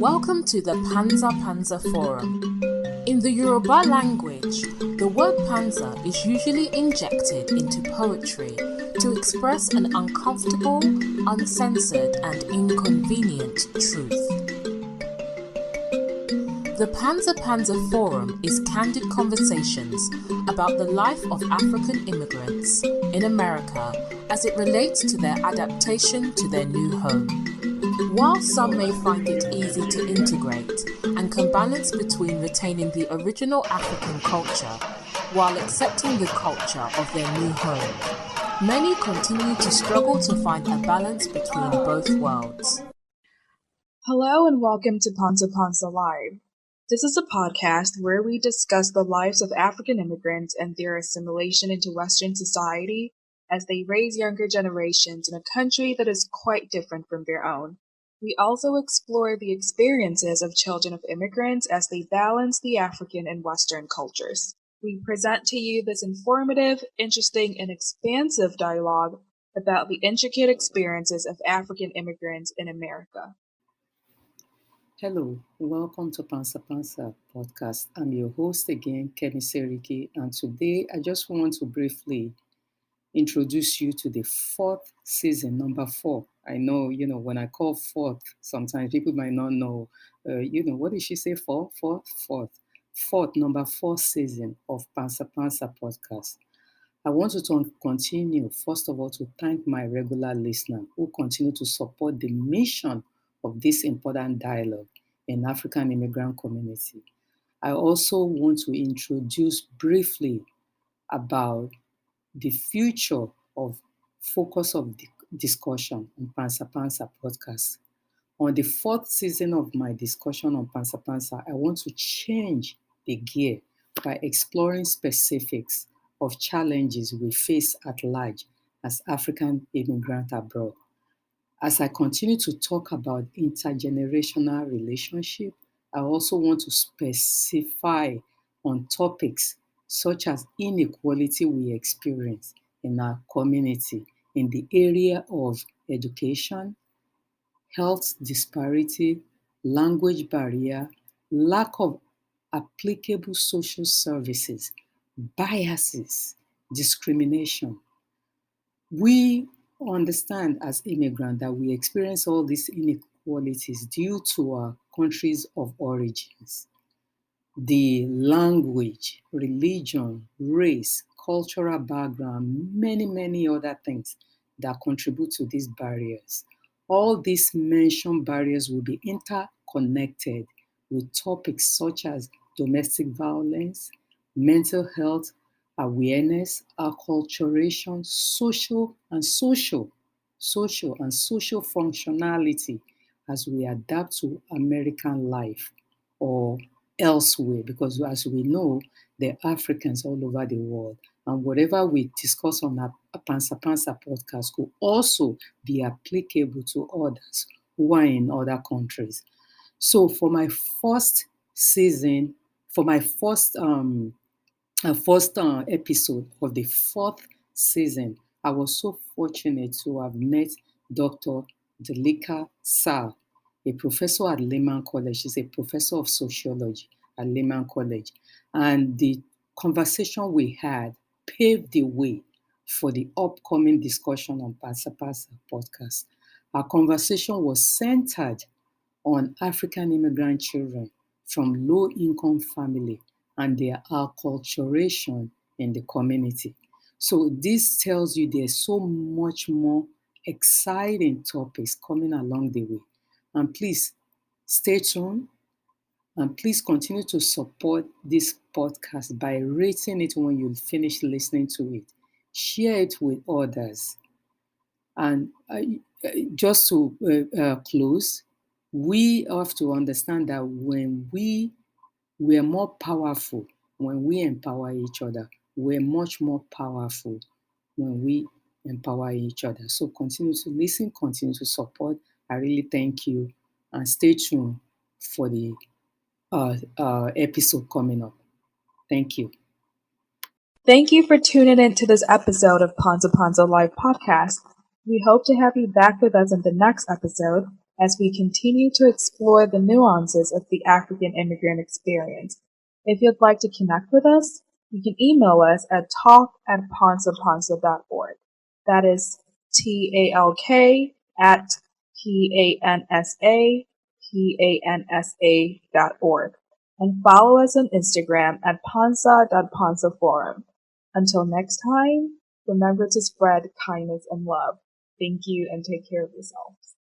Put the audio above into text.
Welcome to the Pansa Pansa Forum. In the Yoruba language, the word pansa is usually injected into poetry to express an uncomfortable, uncensored, and inconvenient truth. The Pansa Pansa Forum is candid conversations about the life of African immigrants in America as it relates to their adaptation to their new home. While some may find it easy to integrate and can balance between retaining the original African culture while accepting the culture of their new home, many continue to struggle to find a balance between both worlds. Hello and welcome to Pansa Pansa Live. This is a podcast where we discuss the lives of African immigrants and their assimilation into Western society as they raise younger generations in a country that is quite different from their own. We also explore the experiences of children of immigrants as they balance the African and Western cultures. We present to you this informative, interesting, and expansive dialogue about the intricate experiences of African immigrants in America. Hello, welcome to Pansa Pansa podcast. I'm your host again, Kemi Seriki, and today I just want to briefly introduce you to the fourth season, number 4. I know, when I call fourth, sometimes people might not know, what did she say? Fourth, number 4 season of Pansa Pansa podcast. I want to continue, first of all, to thank my regular listener who continue to support the mission of this important dialogue in African immigrant community. I also want to introduce briefly about the future of focus of the discussion on Pansa Pansa podcast. On the 4th season of my discussion on Pansa Pansa, I want to change the gear by exploring specifics of challenges we face at large as African immigrants abroad. As I continue to talk about intergenerational relationship, I also want to specify on topics such as inequality we experience in our community in the area of education, health disparity, language barrier, lack of applicable social services, biases, discrimination. We understand as immigrants that we experience all these inequalities due to our countries of origins. The language, religion, race, cultural background, many other things that contribute to these barriers. All these mentioned barriers will be interconnected with topics such as domestic violence, mental health, awareness, acculturation, social functionality as we adapt to American life or elsewhere, because as we know, there are Africans all over the world. And whatever we discuss on our Pansa Pansa podcast could also be applicable to others who are in other countries. So for my first season, for my first episode of the 4th season, I was so fortunate to have met Dr. Dialika Sall, a professor at Lehman College. She's a professor of sociology at Lehman College. And the conversation we had paved the way for the upcoming discussion on Pansa Pansa podcast. Our conversation was centered on African immigrant children from low-income families and their acculturation in the community. So this tells you there's so much more exciting topics coming along the way. And please stay tuned and please continue to support this podcast by rating it when you finish listening to it. Share it with others. And just to close, we have to understand that when we are more powerful, when we empower each other, we're much more powerful when we empower each other. So continue to listen, continue to support. I really thank you and stay tuned for the episode coming up. Thank you. Thank you for tuning in to this episode of Pansa Pansa Live podcast. We hope to have you back with us in the next episode, as we continue to explore the nuances of the African immigrant experience. If you'd like to connect with us, you can email us at talk@pansapansa.org. That is TALK at PANSAPANSA.org. And follow us on Instagram at pansa.pansaforum. Until next time, remember to spread kindness and love. Thank you and take care of yourselves.